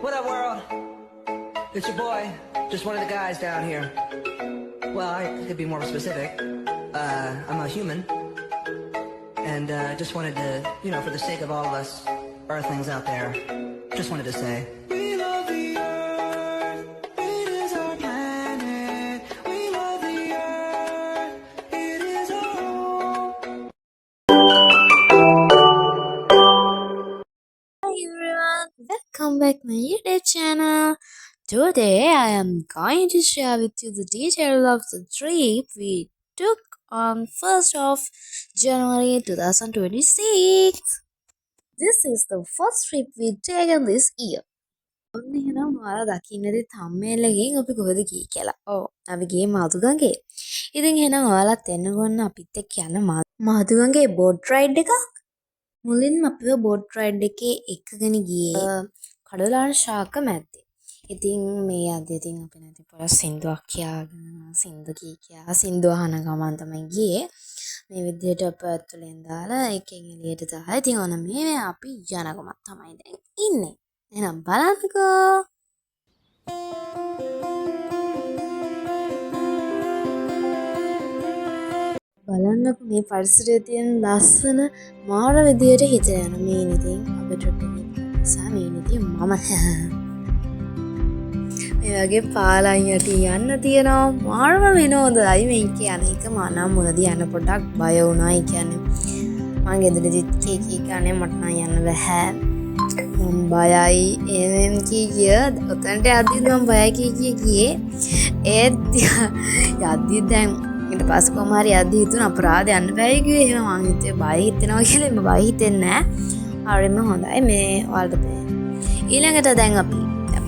What up, world? It's your boy, just one of the guys down here. Well, I could be more specific. I'm a human, and just wanted to, for the sake of all of us Earthlings out there, just wanted to say. We love the Earth, it is our planet. We love the Earth, it is our home. Hi everyone, welcome back my YouTube channel. Today I am going to share with you the detail of the trip we took on 1st of January 2026. This is the first trip we taken this year. ඔන්න එහෙනම් ඔයාලා දකින්නදී thumbnail එකෙන් අපි කොහෙද ගියේ කියලා. ඔව් අපි ගියේ මාතුගංගේ. ඉතින් එහෙනම් ඔයාලත් එන්නකොන්න අපිත් එක්ක යන්න මාතුගංගේ boat ride එකක්. මුලින්ම අපිව boat ride එකේ එක්කගෙන ගියේ කඩලාන ශාක මැද්දේ. ඉතින් මේ යද්දී ඉතින් අපි නැති පොර සින්දුවක් කියාගෙන සින්දු අහන ගමන් තමයි ගියේ. මේ විදිහට අප ඇතුලෙන් දාලා එකෙන් එළියට දාලා ඉතින් ඔන්න මේ අපි යන ගමන් තමයි දැන් ඉන්නේ. එහෙනම් බලන්නකෝ. බලන්නකෝ මේ පරිසරයේ තියෙන ලස්සන මාර විදියට හිතලා යන මේ ඉතින් අපේ ට්‍රිප් එකේ නිසා මේ ඉතින් මම මේ වගේ පාලන් යටි යන්න තියෙනවා මාරම විනෝදයි මේක යන එක මම මුලදී යන පොඩක් බය වුණා. ඒ කියන්නේ මම ගෙදරදී කී කන්නේ මට නම් යන්න බෑ. මම බයයි එම් කී ඔතනට යද්දි මම බයයි ගියේ. ඒත් යද්දි දැන් ඊට පස්සේ කොහම හරි යද්දි හිතුණ අපරාධ යන්න බෑයි කිව්වේ. එහෙනම් මං හිතුවේ බය හිතෙනවා කියලා. මම බය හිතෙන්නේ නැහැ. හරිම හොඳයි මේ ඔයාලට ඊළඟට දැන් අපි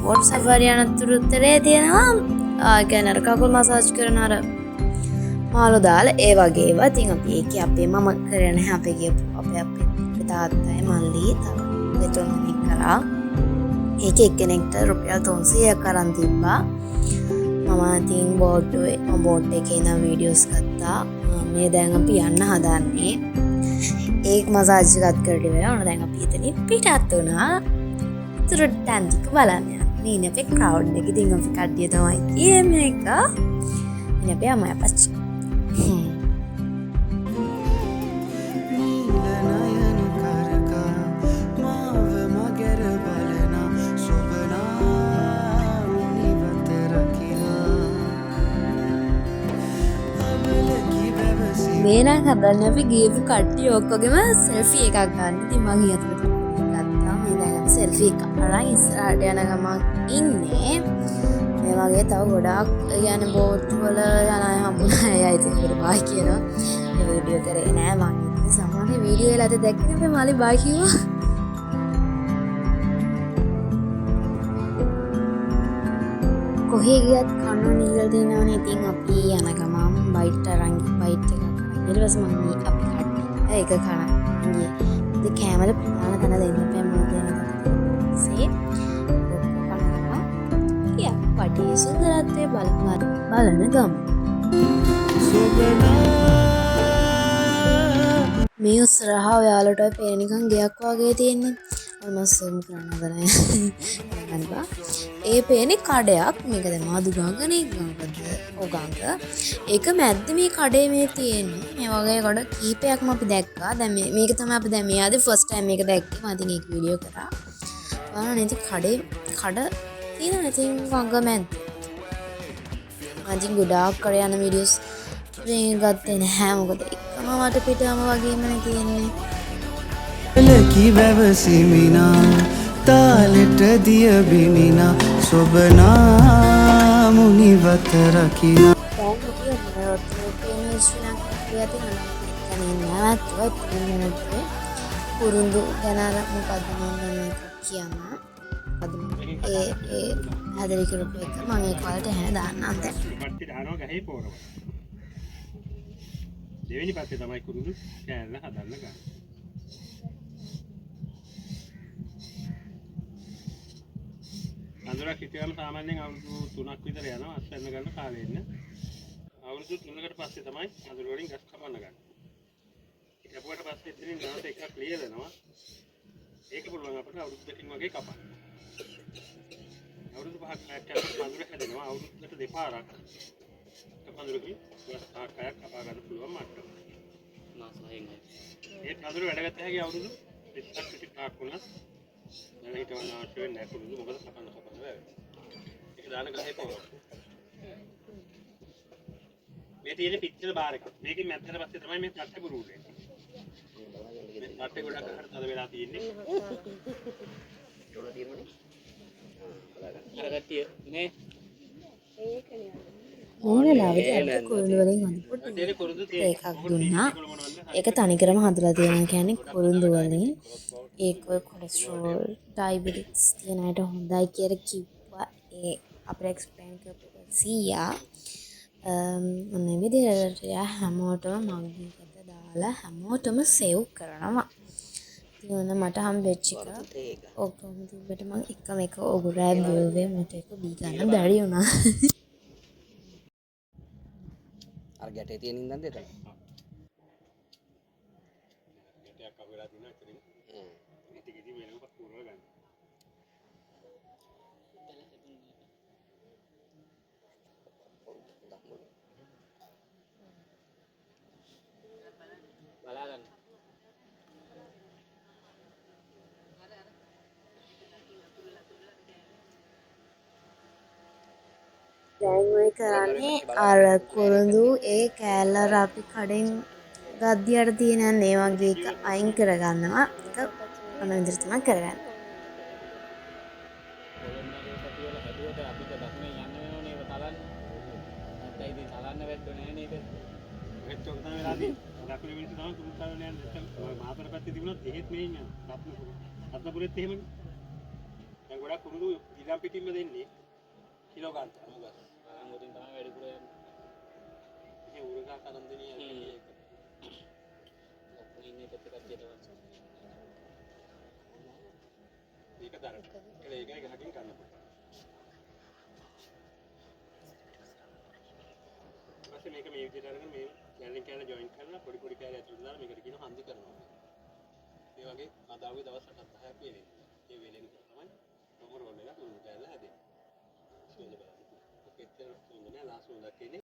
බෝට් සෆාරි යනතුරු උත්තරේ තියෙනවා කියන්නේ අර කකුල් මසාජ් කරන අර මාළු දාලා ඒ වගේ ඒවා. ඉතින් අපි ඒකේ අපේ මම කරේ නැහැ. අපේ ගියපු අපේ තාත්තයි මල්ලි තමයි දෙතුන්ෙක් කරා. ඒකේ එක්කෙනෙක්ට රුපියල් 300ක් අරන් තිබ්බා. මම ඉතින් බෝට් එකේ ඉඳන් වීඩියෝස් ගත්තා. මේ දැන් අපි යන්න හදන්නේ. ඒක මසාජ් එකත් කරලා ඉවරලා ඔන්න දැන් අපි එතනින් පිටත් වුණා. ඉතුරු ටැන් ටික බලන්න යනවා. මේ ඉන්නේ අපේ ක්‍රවුඩ් එක. ඉතින් අපි කඩිය තමයි ගියේ මේක. ඉන්නේ අපි අම්මා අපච්චි. මේ නම් හදන්නේ අපි ගියපු කට්ටිය ඔක්කොගෙම සෙල්ෆි එකක් ගන්න. ඉතින් මම ඊයතට ගත්තා. මේ දැන් සෙල්ෆි එක අරන් ඉස්සරහට යන ගමන් ඉන්නේ. මේ වගේ තව ගොඩාක් යන බෝට් වල යන අය හම්බුනා. එයා ඉතින් ඒකට බයි කියනවා. මේ වීඩියෝ කරේ නෑ මම. ඉතින් සමහරේ වීඩියෝ වල අද දැක්කේ මේ මාලි බයි කිව්වා. කොහේ ගියත් කන්න නිල්ල දෙනවනේ. ඉතින් අපි යන ගමන් බයිට් අරන් බයිට් එක ඊට පස්සේ මම අපි කට්ටිය ඒක කන ගියේ. ඉතින් කැමරේ ප්‍රධාන තැන දෙන්න බෑ මොකද සේ කනවා. යා වටේ සුන්දරත්වය බලන ගම. මේ උස්සරහා ඔයාලට පේන නිකන් ගයක් වගේ තියෙන්නේ. මම සූම් කරන්න හදනවා. ඒ පේන්නේ කඩයක්. මේක දැන් මාදුගාගනේ ගඟද ඔගඟ. ඒක මැද්ද මේ කඩේ මේ තියෙන්නේ. මේ වගේ කඩ කීපයක්ම අපි දැක්කා. දැන් මේක තමයි අපි දැන් මේ ආදී ෆස්ට් ටයිම් මේක දැක්කේ. මම ඉතින් ඒක වීඩියෝ කරා. බලන්න ඉතින් කඩ තියෙනවා ඉතින් ගඟ මැද්ද. මම ඉතින් ගොඩාක් කර යන වීඩියෝස් මේ ගත්තේ නැහැ. මොකද එකම මට පිටම වගේමනේ තියෙන්නේ. लकी වැවසිමිනා තාලෙට දිය බිමිනා සොබනා මුනිවත රකිනා පුරුදු ගැන මොකද මම කියන්න ඒ හැදරි කරපු එක මම ඒ කාලේට හැන දාන්නම් දැන් පට්ටි දානවා ගහේ පොරව දෙවෙනි පැත්තේ තමයි කුරුළු කෑල්ල හදන්න ගන්න. අඳුරක් හිටියම සාමාන්‍යයෙන් අවුරුදු 3ක් විතර යනවා අස්වැන්න ගන්න කාලේ ඉන්න. අවුරුදු 3කට පස්සේ තමයි අඳුර වලින් ගස් කපන්න ගන්න. ඊට පස්සේ ඉතින් නැවත එකක් ලියලා දෙනවා. ඒක පුළුවන් අපිට අවුරුදු දෙකකින් වගේ කපන්න. අවුරුදු 5ක් යනකොට පඳුර හැදෙනවා. අවුරුද්දකට දෙපාරක් පඳුරකින් ගස් 5ක් 6ක් කපා ගන්න පුළුවන් මට්ටම. මාස 6න් ඒ පඳුර වැඩගත්ත හැකි අවුරුදු 25ක් වුණත් දැන් හිතවන්න අවශ්‍ය වෙන්නේ නැහැ කුරුදු මොකද කපන්න බෑ. ඒක දාන ගහේ පොර. මේ තියෙන පිටතේ බාර එක. මේකෙන් මැත්තට පස්සේ තමයි මේ තට්ටේ පුරුුනේ. මේ තට්ටේ ගොඩක් හරියට අද වෙලා තියෙන්නේ. ඒවල තියෙන්නේ. අර කට්ටිය නේ ඕනලාවට අපිට කුරුඳු වලින් හදපු තියෙන කුරුදු එකක් දුන්නා. ඒක තනිකරම හදලා තියෙනවා කියන්නේ කුරුඳු වලින්. ඒක කොලෙස්ටරෝල් ඩයබටික්ස් තියෙන අයට හොඳයි කියලා කිව්වා. ඒ අපිට එක්ස්ප්ලেইন කරපු සීයා මොන විදිහට හැමෝටම මග්ගි එක දාලා හැමෝටම සේව් කරනවා. ඉතින් මට හම්බෙච්ච එක ඔක්කොම තිබ්බට මම එක ඔගුරා බිව්වේ මට ඒක බී ගන්න බැරි වුණා. අර ගැටේ තියෙන ඉඳන් දෙතන. ගැටයක් අහු වෙලා තියෙනවා ඇත්තටම. ඉතින් ඉතින් වෙනම පුරව ගන්න. බලා ගන්න. දැන් ඔය කරන්නේ අර කුරුඳු ඒ කෑල්ල අපි කඩෙන් ගද්දියට තියෙන ඒ වගේ එක අයින් කරගන්නවා. ඒක මොන විදිහට තමයි කරගන්නේ. පොළොන්නරුවේ කටි වල හැදුවට අපිට දකුණේ යන්න වෙනවනේ ඒක තලන්න. නැත්නම් ඉතින් තලන්න වැටුනේ නෑ නේද? ඒත් ඔක තමයි වෙලා තියෙන්නේ. දකුණේ මිනිස්සු තමයි කුරුදු තලන්න යන්නේ. නැත්නම් මාතර පැත්තේ තිබුණත් එහෙත් මේ ඉන්නේ. රත්නපුරෙත් එහෙමනේ. දැන් ගොඩක් කුරුදු ඊළම් පිටින්ම දෙන්නේ කිලෝ ගන්න අමුගස්. අරන් උදින් තමයි වැඩිපුර යන්නේ. මේ උරුගා කරන් දෙන්නේ ඒක. ඔක්කොම ඉන්නේ පැත්තේ කට්ටියට වන්සන්. මේක දරන. ඒකයි ගහකින් කරන්න පුළුවන්. ඊපස්සේ මේක මේ විදිහට අරගෙන මේ කැලෙන් කැලේ ජොයින්ට් කරලා පොඩි පොඩි කැලේ ඇතුළට දාලා මේකට කියනවා හන්දි කරනවා. මේ වගේ අදාගේ දවස් 8ක් 10ක් වෙන්නේ. ඒ වෙලෙන් තමයි මොම රෝල් එක උණු කැලේ හැදෙන්නේ. සුවඳ බලන්න. ඔකෙච්චර සුවඳ නෑ ලාස් සුවඳක් එන්නේ.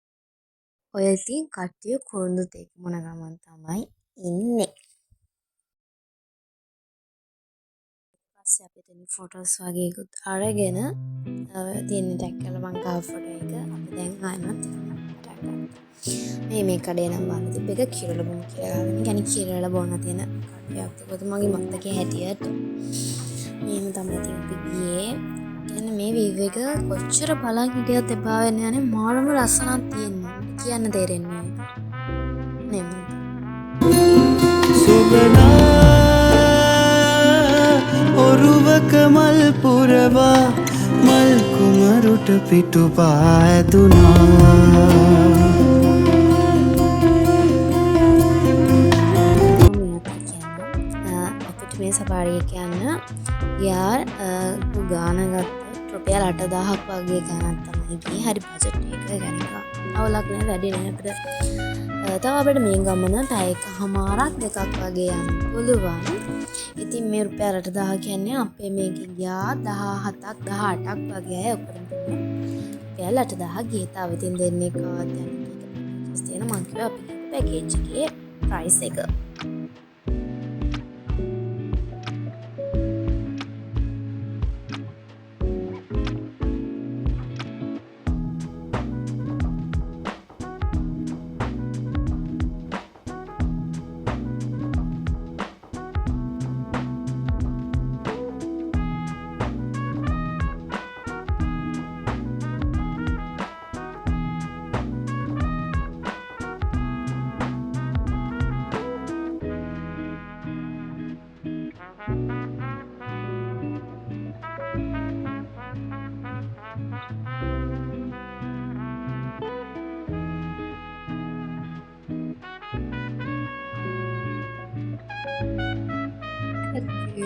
ඔය ඉතින් කට්ටිය කුරුඳු තෙක් මොන ගමන් තමයි ඉන්නේ. පස්සේ අපි එතන ෆොටෝස් වගේ එකත් අරගෙන තියෙන ටැග් කරලා මං ගාව ෆොටෝ එක අපි දැන් ආයෙමත් ටැග් කරනවා. මේ කඩේ නම් බලන්න තිබ්බ එක කිරල බොන කියලා. يعني කිරල බොන තියෙන කඩයක්. ඒකත් මගේ මතකයේ හැටියට මේම තමයි තිබ්බේ ගියේ. කියන්නේ මේ වීව් එක කොච්චර බලන් හිටියත් එපා වෙන්නේ නැහැ. මාරම ලස්සනක් තියෙනවා. කියන්න තේරෙන්නේ නැහැ. නේ මන්ද. සුබනා ඔරුවක මල් පුරවා මල් කුමරුට පිටුපා ඇදුනා. අපිට මේ සපාරිය කියන්න යාර් ගානගත්ත රුපියල් 8,000ක් වගේ ගානක් තමයි ගියේ. හරි බජට් එක ගණනවා. අවුලක් නෑ වැඩි නෑ අපිට. තව අපිට මේ ගමන පැය එකමාරක් දෙකක් වගේ යන්න පුළුවන්. ඉතින් මේ රුපියල් 8,000 කියන්නේ අපේ මේකේ ගියා 17ක් 18ක් වගේ අය ඔක්කොම රුපියල් 8,000 ගියේ. තව ඉතින් දෙන්නේ කාත් යන එක තියෙන මං කිව්වා අපි පැකේජ් එකේ ප්‍රයිස් එක.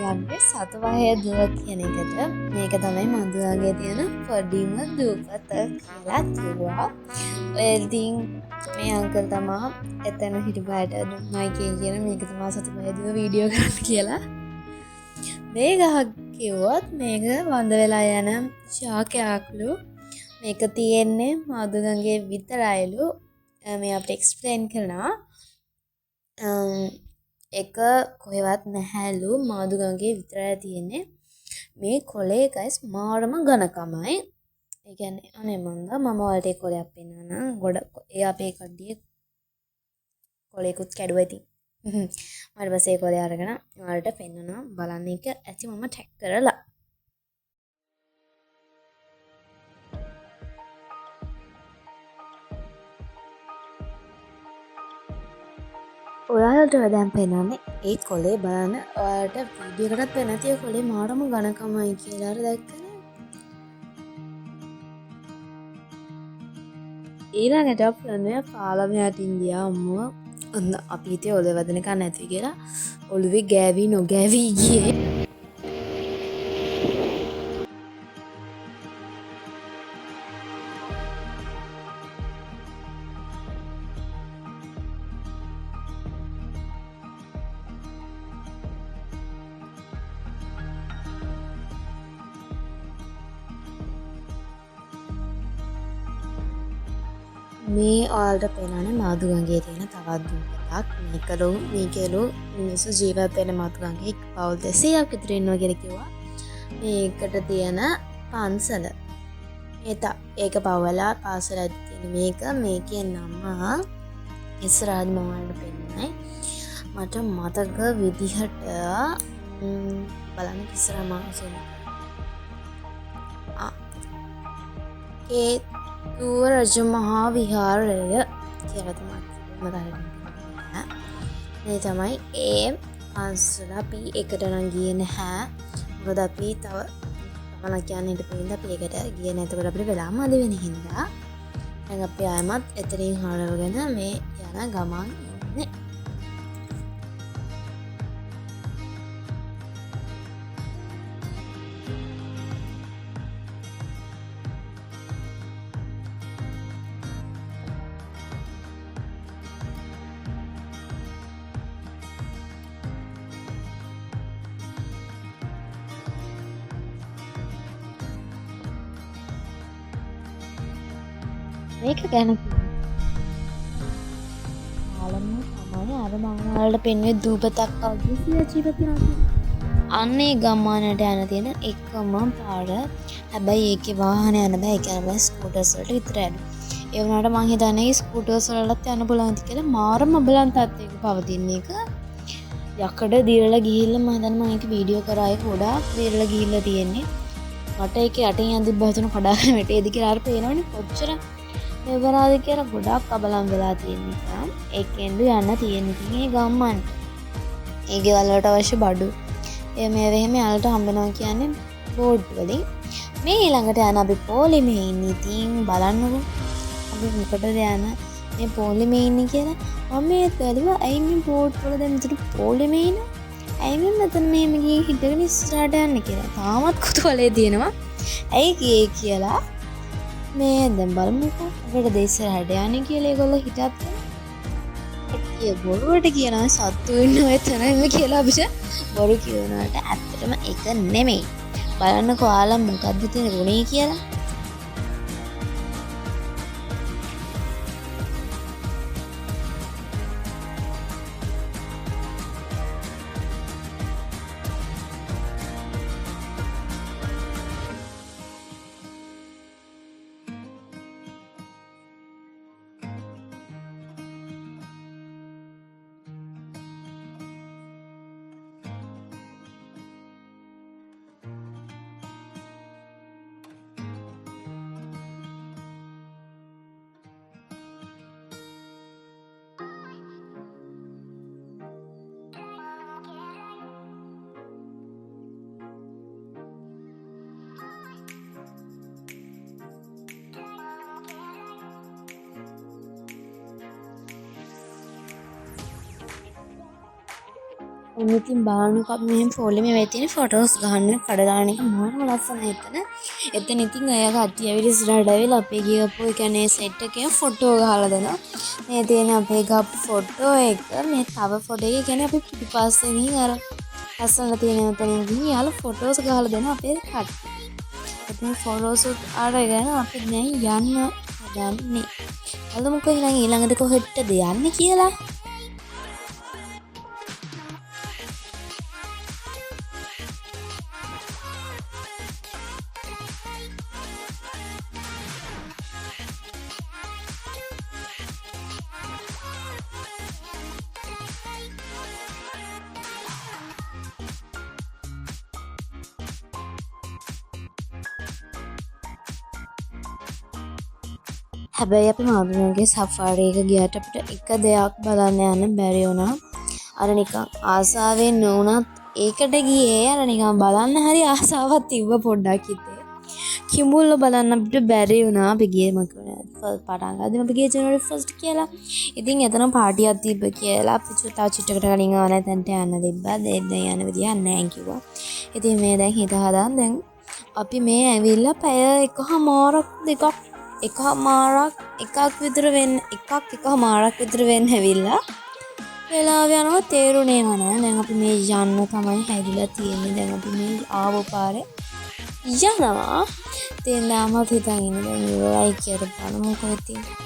යන්නේ සතවහය දුව කියන එකට. මේක තමයි මදුවාගේ තියෙන පොඩිම දූපත කියලා කිව්වා. ඔය ඉතින් මේ අංකල් තමා එතන හිටපුවාට දුන්නයි කියන මේක තමයි සතවහය දුව වීඩියෝ කරන්න කියලා. මේ ගහ කිව්වොත් මේක වඳ වෙලා යන ශාකයක්ලු. මේක තියෙන්නේ මාදුගංගේ විතරයිලු. මේ අපිට එක්ස්ප්ලේන් කරනවා. එක කොහෙවත් නැහැලු මාදුගංගේ විතරයි තියෙන්නේ. මේ කොලේ ගයිස් මාරම ඝනකමයි. ඒ කියන්නේ අනේ මන්ද මම ඔයාලට ඒ කොලයක් පෙන්නනවා. ගොඩ ඒ අපේ කඩියේ කොලේකුත් කැඩුවා ඉතින්. ඊට පස්සේ ඒ කොලේ අරගෙන ඔයාලට පෙන්නනවා. බලන්න එක ඇති මම ටැග් කරලා. ඔයාලට දැන් පෙන්නන්නේ ඒ කොලේ බලන්න. ඔයාලට වීඩියෝ එකකටත් පෙන්නන තිය කොලේ මාරම ඝනකමයි කියලා. අර දැක්කනේ. ඊළඟට අප්ලන්නේ පාලමයට ඉන්දියා අම්මුව ඔන්න අපි හිතේ ඔලේ වදනක නැති කියලා ඔළුවේ ගෑවි නොගෑවි ගියේ. මේ ඔයාලට පේනනේ මාදුගංගේ තියෙන තවත් දූපතක්. මේකලු මිනිස්සු ජීවත් වෙන මාදුගංගේ පවුල් 200ක් විතර ඉන්නවා කියලා කිව්වා. මේකට තියෙන පන්සල. ඒක පවලා පාසලක් තියෙන මේකේ නම ඉස්රාත් මම වලට පෙන්නයි. මට මතක විදිහට බලන්න ඉස්රා මාසෙන් ඒ දුව රජ මහා විහාරය කියලා තමයි මතකයි. මේ තමයි ඒ පන්සල. අපි එකට නම් ගියේ නැහැ. මොකද අපි තව තමනක් යන්න හිටපු අපි ඒකට ගියේ නැහැ. එතකොට අපිට වෙලාම අද වෙන හින්දා දැන් අපි ආයමත් එතනින් හරවගෙන මේ යන ගමන් ඉන්නේ. මේක ගැන ආලම තමයි අර මම වලට පෙන්වේ දූපතක් අවදිසිය ජීවිතයක්. අන්නේ ගම්මානට යන තියෙන එකම පාර. හැබැයි ඒකේ වාහන යන බෑ. ඒක යන බෑ ස්කූටර්ස් වලට විතරයි. ඒ වුණාට මං හිතන්නේ ස්කූටර්ස් වලටත් යන්න පුළුවන් කියලා මාරම බලන් තත්ත්වයක පවතින එක. යකඩ දිරලා ගිහිල්ලා මම හිතන්නේ මම ඒක වීඩියෝ කරායි ගොඩාක් දිරලා ගිහිල්ලා තියෙන්නේ. මට ඒක යටින් යන් තිබ්බ හිතන කඩාගෙන වැටේද කියලා අර පේනවනේ කොච්චර මෙවරාද කියලා ගොඩක් අබලම් වෙලා තියෙන නිසා ඒකෙන්දු යන්න තියෙන ඉතින් ඒ ගම්මන් ඒ ගෙවල් වලට අවශ්‍ය බඩු මේ වෙහෙම යාලට හම්බෙනවා කියන්නේ බෝඩ් වලින්. මේ ඊළඟට යන අපි පොලිමේ ඉන්නේ. ඉතින් බලන්නකෝ අපි මොකටද යන මේ පොලිමේ ඉන්නේ කියලා. මම මේ බැලුවා ඇයි මේ බෝඩ් වල දැන් මෙතන පොලිමේ ඉන්නේ. ඇයි මේ මෙතන මේ ගිහින් හිටගෙන ඉස්සරහට යන්නේ කියලා. තාමත් කුතුහලයේ තියෙනවා. ඇයි ගියේ කියලා. මේ දැන් බලමුකෝ අපිට දෙයිස්සරහට යන්නේ කියලා ඒගොල්ලෝ හිතත් ඒ බොරුවට කියනවා සත්තු ඉන්නවා එතනම කියලා අපිට බොරු කියනවාට ඇත්තටම ඒක නෙමෙයි. බලන්නකෝ ආලා මොකද්ද තියෙන ගුණේ කියලා. ඉතින් බානුක මෙහෙම පොලිමේ වෙයි තියෙන ෆොටෝස් ගන්න කඩදාන එක මාරම ලස්සනයි එතන. එතන ඉතින් අය කට්ටිය ඇවිත් ඉස්සරහට ඇවිල්ලා අපේ ගියපු ඒ කියන්නේ සෙට් එකේ ෆොටෝ ගහලා දෙනවා. මේ තියෙන අපේ ගාපු ෆොටෝ එක මේ තව ෆොටෝ එක කියන්නේ අපි පිටිපස්සේ ගිහින් අර ලස්සන තියෙන තැනින් ගිහින් යාළු ෆොටෝස් ගහලා දෙන අපේ කට්ටිය. ඉතින් ෆොටෝස් අරගෙන අපි දැන් යන්න හදන්නේ. බලමුකෝ එහෙනම් ඊළඟට කොහෙටද යන්නේ කියලා. හැබැයි අපි මාදුනගේ සෆාරි එක ගියට අපිට එක දෙයක් බලන්න යන්න බැරි වුණා. අර නිකන් ආසාවෙන් නොඋනත් ඒකට ගියේ අර නිකන් බලන්න හරි ආසාවක් තිබ්බ පොඩ්ඩක් හිතේ. කිඹුල්ල බලන්න අපිට බැරි වුණා. අපි ගියේ පටන් ගත්තම අපි ගියේ ජනවාරි 1st කියලා. ඉතින් එතන පාටියක් තිබ්බ කියලා අපි තව චුට්ටකට කලින් ආන තැනට යන්න තිබ්බා. දැන් යන විදිය නැහැ කිව්වා. ඉතින් මේ දැන් හිත හදාන් දැන් අපි මේ ඇවිල්ලා පැය එකමාරක් දෙකක් එකක් විතර වෙන්න ඇවිල්ලා වෙලාව යනවා තේරුණේම නෑ. දැන් අපි මේ යන්න තමයි හැදිලා තියෙන්නේ. දැන් අපි මේ ආව පාරේ යනවා. ඉතින් නාමත් හිතන් ඉන්නේ දැන් ඉවරයි කියලා බලමු කොහෙද තියෙන්නේ.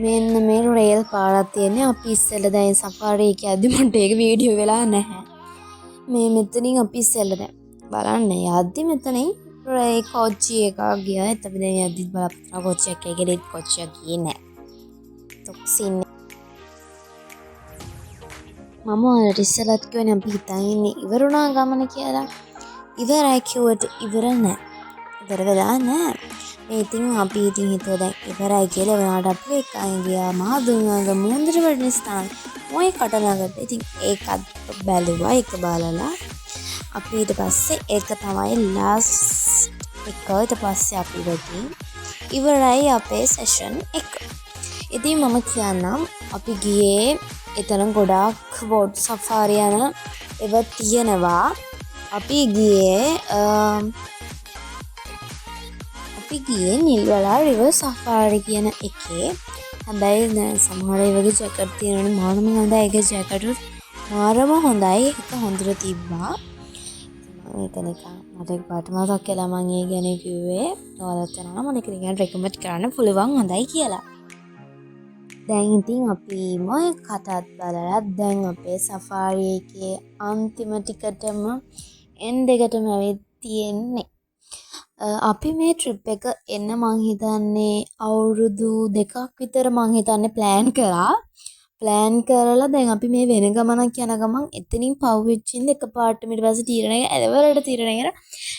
මෙන්න මේ රේල් පාරක් තියෙන්නේ. අපි ඉස්සෙල්ලා දැන් සෆාරි එකේ යද්දි මට ඒක වීඩියෝ වෙලා නැහැ. මේ මෙතනින් අපි ඉස්සෙල්ලා දැන් බලන්න යද්දි මෙතනින් රේ කෝච්චි එකක් ගියා. ඒත් අපි දැන් යද්දි බලාපොරොත්තු කෝච්චියක් එකේ කෝච්චියක් ගියේ නැහැ. තොක්සින් මම ඔයාලට ඉස්සෙල්ලත් කිව්වනේ අපි හිතන් ඉන්නේ ඉවරුණා ගමන කියලා. ඉවරයි කිව්වට ඉවර නැහැ. ඉවර වෙලා නැහැ. ඉතින් අපි ඉතින් හිතුවා දැන් ඉවරයි කියලා වුණාට අපි එක්කන් ගියා මහදුංග මුන්දර වඩන ස්ථාන මොයි කටලඟට. ඉතින් ඒකත් බැලුවා. ඒක බලලා අපි ඊට පස්සේ ඒක තමයි ලාස්ට් එක. ඊට පස්සේ අපි වෙදී ඉවරයි අපේ සෙෂන් එක. ඉතින් මම කියන්නම් අපි ගියේ එතන ගොඩාක් බෝට් සෆාරි යන ඒවා තියෙනවා. අපි ගියේ නිල්වලා රිවර් සෆාරි කියන එකේ. හැබැයි දැන් සමහර ඒ වගේ ජැකට් තියෙනවනේ මානම හොඳයි. ඒක ජැකට් මාරම හොඳයි. ඒක හොඳට තිබ්බා. ඒක නිකන් මට එකපාරට මතක් කළා මම ඒ ගැන කිව්වේ. ඔයාලත් යනවා මම ඒක නිකන් රෙකමන්ඩ් කරන්න පුළුවන් හොඳයි කියලා. දැන් ඉතින් අපි මොයි කතාත් බලලා දැන් අපේ සෆාරි එකේ අන්තිම ටිකටම එන්ඩ් එකටම ඇවිත් තියෙන්නේ. අපි මේ ට්‍රිප් එක එන්න මං හිතන්නේ අවුරුදු 2ක් විතර මං හිතන්නේ ප්ලෑන් කරා. ප්ලෑන් කරලා දැන් අපි මේ වෙන ගමනක් යන ගමන් එතනින් පව් වෙච්චින්ද එකපාරට ඊට පස්සේ තීරණය එලවලට තීරණය කරා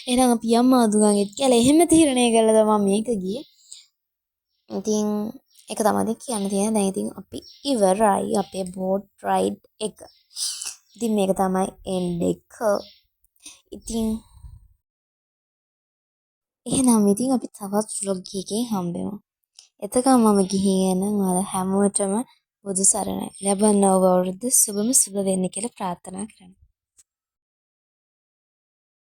එහෙනම් අපි යම් ආදුගංගෙත් කියලා එහෙම තීරණය කළා තමයි මේක ගියේ. ඉතින් ඒක තමයි කියන්න තියෙන. දැන් ඉතින් අපි ඉවරයි අපේ බෝට් රයිඩ් එක. ඉතින් මේක තමයි එන්ඩ් එක. ඉතින් එහෙනම් ඉතින් අපි තවත් vlog එකකින් හම්බෙමු. එතකම් මම ගිහින් යන ඔයාලා හැමෝටම බුදු සරණයි. ලැබෙන අවුරුද්ද සුබම සුබ වෙන්න කියලා ප්‍රාර්ථනා කරනවා.